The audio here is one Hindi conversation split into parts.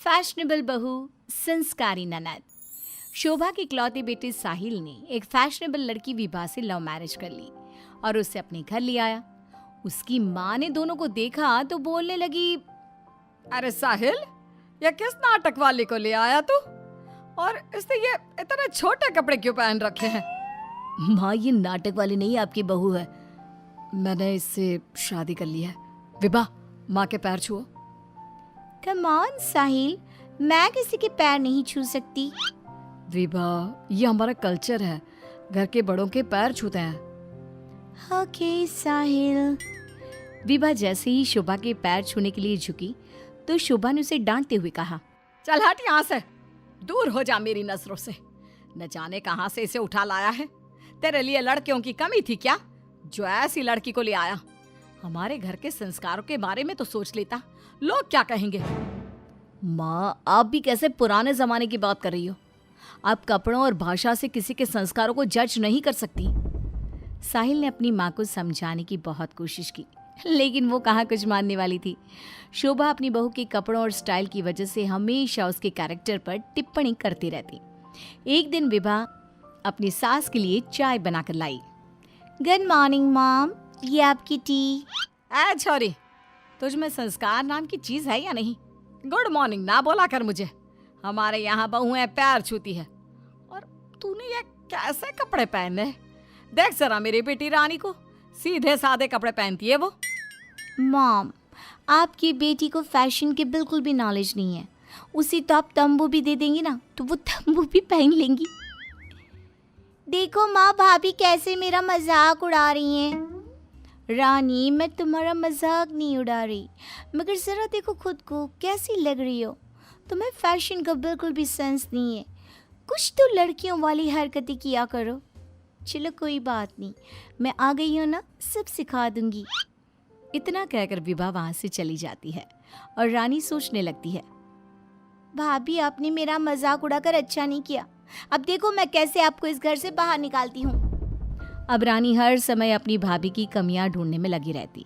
फैशनेबल बहू, संस्कारी ननद। शोभा की इकलौती बेटी साहिल ने एक फैशनेबल लड़की विभा से लव मैरिज कर ली और उसे अपने घर ले आया। उसकी माँ ने दोनों को देखा तो बोलने लगी, अरे साहिल, ये किस नाटक वाले को ले आया तू? और इसने ये इतने छोटे कपड़े क्यों पहन रखे हैं? माँ, ये नाटक वाली नहीं, आपकी बहू है। मैंने इससे शादी कर ली है। विभा, माँ के पैर छुओ। कम ऑन साहिल, मैं किसी के पैर नहीं छू सकती। विभा, ये हमारा कल्चर है, घर के बड़ों के पैर छूते हैं। ओके साहिल। विभा जैसे ही शोभा के पैर छूने के लिए झुकी तो शोभा ने उसे डांटते हुए कहा, चल हट यहाँ से, दूर हो जा मेरी नजरों से। न जाने कहाँ से इसे उठा लाया है। तेरे लिए लड़कियों की कमी थी क्या, जो ऐसी लड़की को ले आया? हमारे घर के संस्कारों के बारे में तो सोच लेता, लोग क्या कहेंगे? माँ, आप भी कैसे पुराने जमाने की बात कर रही हो? आप कपड़ों और भाषा से किसी के संस्कारों को जज नहीं कर सकती। साहिल ने अपनी माँ को समझाने की बहुत कोशिश की, लेकिन वो कहाँ कुछ मानने वाली थी। शोभा अपनी बहू के कपड़ों और स्टाइल की वजह से हमेशा उसके कैरेक्टर पर टिप्पणी करती रहती। एक दिन विभा अपनी सास के लिए चाय बनाकर लाई। गुड मॉर्निंग मॉम, ये आपकी टी। ऐ छोरी, तुझ में संस्कार नाम की चीज है या नहीं? गुड मॉर्निंग ना बोला कर मुझे। हमारे यहाँ बहुएं पैर छूती है और तूने ये कैसे कपड़े पहने? देख जरा मेरी बेटी रानी को, सीधे सादे कपड़े पहनती है वो। मॉम, आपकी बेटी को फैशन की बिल्कुल भी नॉलेज नहीं है। उसी तो आप तंबू भी दे देंगी ना तो वो तंबू भी पहन लेंगी। देखो माँ, भाभी कैसे मेरा मजाक उड़ा रही हैं। रानी, मैं तुम्हारा मजाक नहीं उड़ा रही, मगर ज़रा देखो खुद को, कैसी लग रही हो। तुम्हें फैशन का बिल्कुल भी सेंस नहीं है। कुछ तो लड़कियों वाली हरकतें किया करो। चलो कोई बात नहीं, मैं आ गई हूँ ना, सब सिखा दूंगी। इतना कहकर विभा वहाँ से चली जाती है और रानी सोचने लगती है, भाभी आपने मेरा मजाक उड़ाकर अच्छा नहीं किया। अब देखो मैं कैसे आपको इस घर से बाहर निकालती हूँ। अब रानी हर समय अपनी भाभी की कमियां ढूंढने में लगी रहती।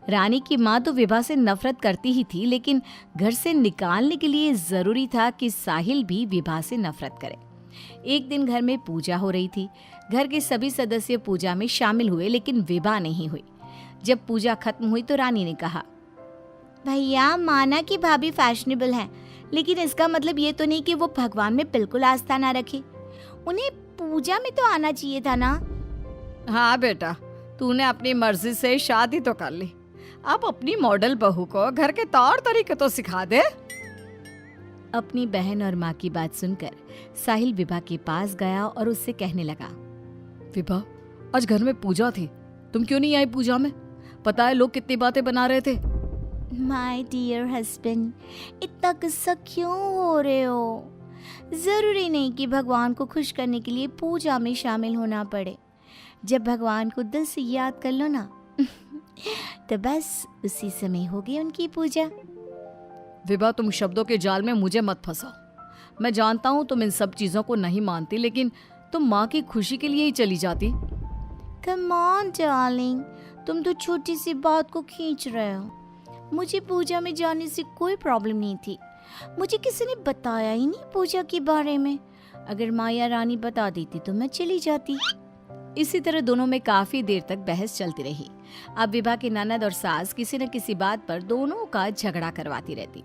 रानी की माँ तो विभा से नफरत करती ही थी, लेकिन घर से निकालने के लिए जरूरी था कि साहिल भी विभा से नफरत करे। एक दिन घर में पूजा हो रही थी। घर के सभी सदस्य पूजा में शामिल हुए, लेकिन विभा नहीं हुई। जब पूजा खत्म हुई तो रानी ने कहा, भैया माना कि भाभी फैशनेबल हैं, लेकिन इसका मतलब ये तो नहीं कि वो भगवान में बिल्कुल आस्था ना रखे। उन्हें पूजा में तो आना चाहिए था ना। हाँ बेटा, तूने अपनी मर्जी से शादी तो कर ली, अब अपनी मॉडल बहू को घर के तौर तरीके तो सिखा दे। अपनी बहन और माँ की बात सुनकर साहिल विभा के पास गया और उससे कहने लगा, विभा, आज घर में पूजा थी, तुम क्यों नहीं आई पूजा में? पता है लोग कितनी बातें बना रहे थे। माय डियर हस्बैंड, इतना गुस्सा क्यों हो रहे हो? जरूरी नहीं कि भगवान को खुश करने के लिए पूजा में शामिल होना पड़े। जब भगवान को दिल से याद कर लो ना तो बस उसी समय होगी उनकी पूजा। विभा, तुम शब्दों के जाल में मुझे मत फंसाओ। मैं जानता हूँ तुम इन सब चीजों को नहीं मानती, लेकिन तुम माँ की खुशी के लिए ही चली जाती। कम ऑन डार्लिंग, तुम तो छोटी सी बात को खींच रहे हो। मुझे पूजा में जाने से कोई प्रॉब्लम नहीं थी। मुझे किसी ने बताया ही नहीं पूजा के बारे में। अगर माया रानी बता देती तो मैं चली जाती। इसी तरह दोनों में काफी देर तक बहस चलती रही। अब विभा की ननद और सास किसी न किसी बात पर दोनों का झगड़ा करवाती रहती।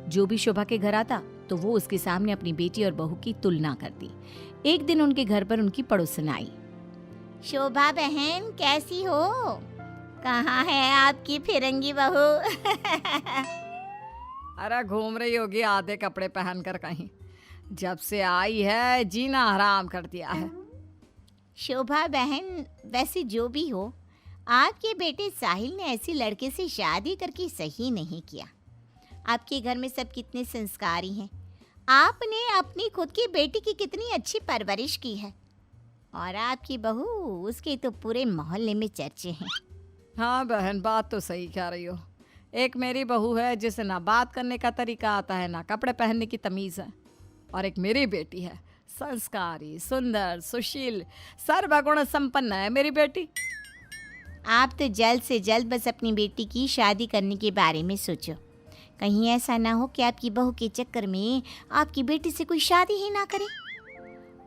जो भी शोभा के घर आता तो वो उसके सामने अपनी बेटी और बहू की तुलना करती। एक दिन उनके घर पर उनकी पड़ोसन आई। शोभा बहन, कैसी हो? कहाँ है आपकी फिरंगी बहू? अरे घूम रही होगी आधे कपड़े पहनकर कहीं। जब से आई है जीना हराम कर दिया है। शोभा बहन, वैसे जो भी हो, आपके बेटे साहिल ने ऐसी लड़के से शादी करके सही नहीं किया। आपके घर में सब कितने संस्कारी हैं। आपने अपनी खुद की बेटी की कितनी अच्छी परवरिश की है, और आपकी बहू, उसके तो पूरे मोहल्ले में चर्चे हैं। हाँ बहन, बात तो सही कह रही हो। एक मेरी बहू है जिसे ना बात करने का तरीका आता है, ना कपड़े पहनने की तमीज़ है, और एक मेरी बेटी है, संस्कारी, सुंदर, सुशील, सर्वगुण संपन्न है मेरी बेटी। आप तो जल्द से जल्द बस अपनी बेटी की शादी करने के बारे में सोचो। कहीं ऐसा ना हो कि आपकी बहू के चक्कर में आपकी बेटी से कोई शादी ही ना करे।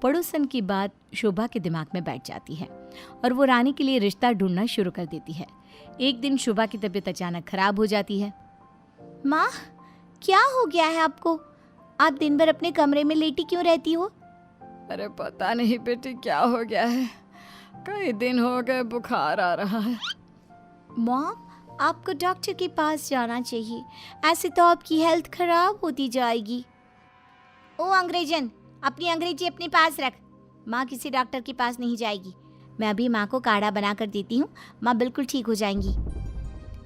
पड़ोसन की बात शोभा के दिमाग में बैठ जाती है और वो रानी के लिए रिश्ता ढूंढना शुरू कर देती है। एक दिन शोभा की तबीयत अचानक खराब हो जाती है। माँ, क्या हो गया है आपको? आप दिन भर अपने कमरे में लेटी क्यों रहती हो? अरे पता नहीं बेटी क्या हो गया है, कई दिन हो गए बुखार आ रहा है। मॉम, आपको डॉक्टर के पास जाना चाहिए, ऐसे तो आपकी हेल्थ खराब होती जाएगी। ओ अंग्रेजन, अपनी अंग्रेजी अपने पास रख। माँ किसी डॉक्टर के पास नहीं जाएगी। मैं अभी माँ को काढ़ा बना कर देती हूँ, माँ बिल्कुल ठीक हो जाएंगी।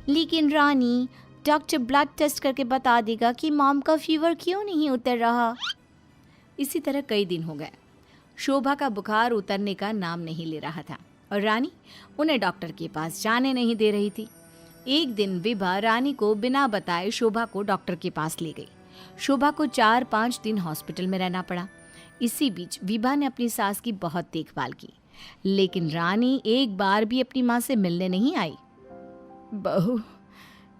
लेकिन रानी, डॉक्टर ब्लड टेस्ट करके बता देगा कि मॉम का फीवर क्यों नहीं उतर रहा। इसी तरह कई दिन हो गए। शोभा का बुखार उतरने का नाम नहीं ले रहा था और रानी उन्हें डॉक्टर के पास जाने नहीं दे रही थी। एक दिन विभा रानी को बिना बताए शोभा को डॉक्टर के पास ले गई। शोभा को 4-5 दिन हॉस्पिटल में रहना पड़ा। इसी बीच विभा ने अपनी सास की बहुत देखभाल की, लेकिन रानी एक बार भी अपनी माँ से मिलने नहीं आई। बहू,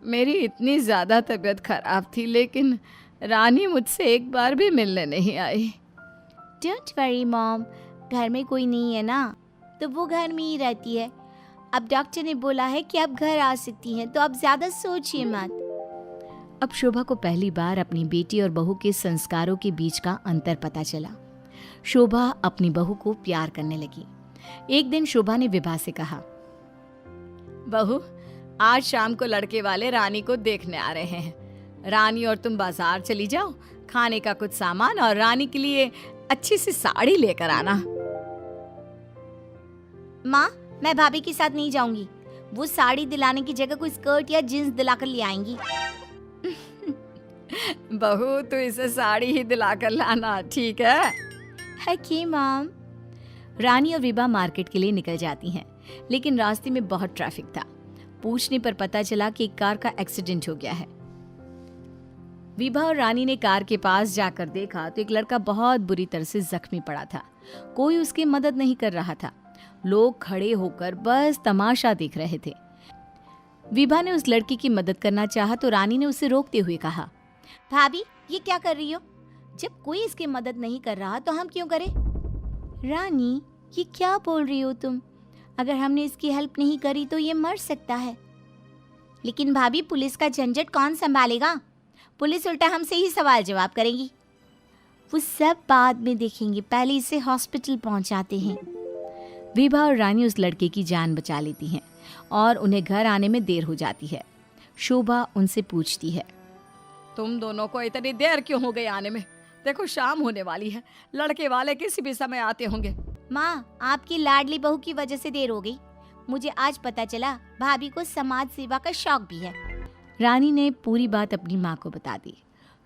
मेरी इतनी ज़्यादा तबीयत खराब थी, लेकिन रानी मुझसे एक बार भी मिलने नहीं आई। डोंट वरी मॉम, घर में कोई नहीं है ना, तो वो घर में ही रहती है। अब डॉक्टर ने बोला है कि आप घर आ सकती हैं, तो आप ज़्यादा सोचिए मत। अब शोभा को पहली बार अपनी बेटी और बहू के संस्कारों के बीच का अंतर पता चला। शोभा अपनी बहू को प्यार करने लगी। एक दिन शोभा ने विभा से कहा, बहू, आज शाम को लड़के वाले रानी को देखने आ रहे हैं। रानी और तुम बाजार चली जाओ, खाने का कुछ सामान और रानी के लिए अच्छी सी साड़ी लेकर आना। माँ, मैं भाभी के साथ नहीं जाऊंगी। वो साड़ी दिलाने की जगह कोई स्कर्ट या जींस दिलाकर ले आएंगी। बहू, तो इसे साड़ी ही दिलाकर लाना, ठीक है? Okay mom. रानी और विभा मार्केट के लिए निकल जाती हैं, लेकिन रास्ते में बहुत ट्रैफिक था। पूछने पर पता चला कि एक कार का एक्सीडेंट हो गया है। विभा और रानी ने कार के पास जाकर देखा तो एक लड़का बहुत बुरी तरह से जख्मी पड़ा था। कोई उसकी मदद नहीं कर रहा था। लोग खड़े होकर बस तमाशा देख रहे थे। विभा ने उस लड़की की मदद करना चाहा तो रानी ने उसे रोकते हुए कहा, भाभी, ये क्या कर रही हो? जब कोई इसकी मदद नहीं कर रहा तो हम क्यों करें? रानी, ये क्या बोल रही हो तुम? अगर हमने इसकी हेल्प नहीं करी तो ये मर सकता है। लेकिन भाभी, पुलिस का झंझट कौन संभालेगा? पुलिस उल्टा हमसे ही सवाल जवाब करेगी। वो सब बाद में देखेंगे, पहले इसे हॉस्पिटल पहुंचाते हैं। विभा और रानी उस लड़के की जान बचा लेती हैं और उन्हें घर आने में देर हो जाती है। शोभा उनसे पूछती है, तुम दोनों को इतनी देर क्यों हो गई आने में? देखो शाम होने वाली है, लड़के वाले किसी भी समय आते होंगे। माँ, आपकी लाडली बहू की वजह से देर हो गई। मुझे आज पता चला भाभी को समाज सेवा का शौक भी है। रानी ने पूरी बात अपनी माँ को बता दी।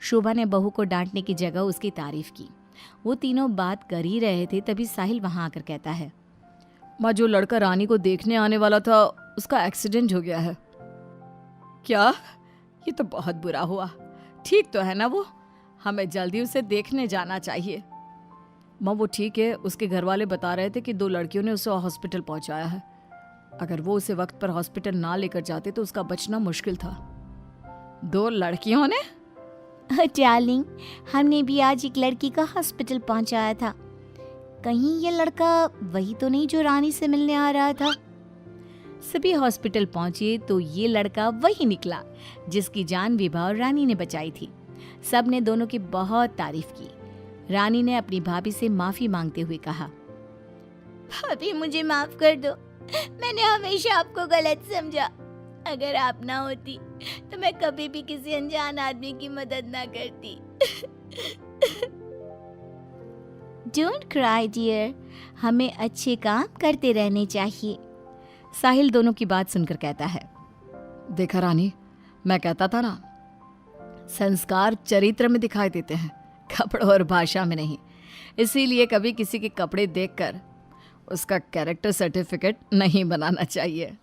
शोभा ने बहू को डांटने की जगह उसकी तारीफ की। वो तीनों बात कर ही रहे थे, तभी साहिल वहां आकर कहता है, माँ, जो लड़का रानी को देखने आने वाला था उसका एक्सीडेंट हो गया है। क्या? ये तो बहुत बुरा हुआ। ठीक तो है ना वो? हमें जल्दी उसे देखने जाना चाहिए। माँ, वो ठीक है, उसके घर वाले बता रहे थे कि 2 लड़कियों ने उसे हॉस्पिटल पहुंचाया है। अगर वो उसे वक्त पर हॉस्पिटल ना लेकर जाते तो उसका बचना मुश्किल था। 2 लड़कियों ने? डार्लिंग, हमने भी आज एक लड़की का हॉस्पिटल पहुंचाया था। कहीं ये लड़का वही तो नहीं जो रानी से मिलने आ रहा था? सभी हॉस्पिटल पहुंचे तो ये लड़का वही निकला जिसकी जान विभा और रानी ने बचाई थी। सब ने दोनों की बहुत तारीफ की। रानी ने अपनी भाभी से माफी मांगते हुए कहा, भाभी, मुझे माफ कर दो। मैंने हमेशा आपको गलत समझा। अगर आप ना होती तो मैं कभी भी किसी अनजान आदमी की मदद ना करती। डोंट क्राई डियर, हमें अच्छे काम करते रहने चाहिए। साहिल दोनों की बात सुनकर कहता है, देखा रानी, मैं कहता था ना, संस्कार चरित्र में दिखाई देते हैं, कपड़ों और भाषा में नहीं। इसीलिए कभी किसी के कपड़े देखकर उसका कैरेक्टर सर्टिफिकेट नहीं बनाना चाहिए।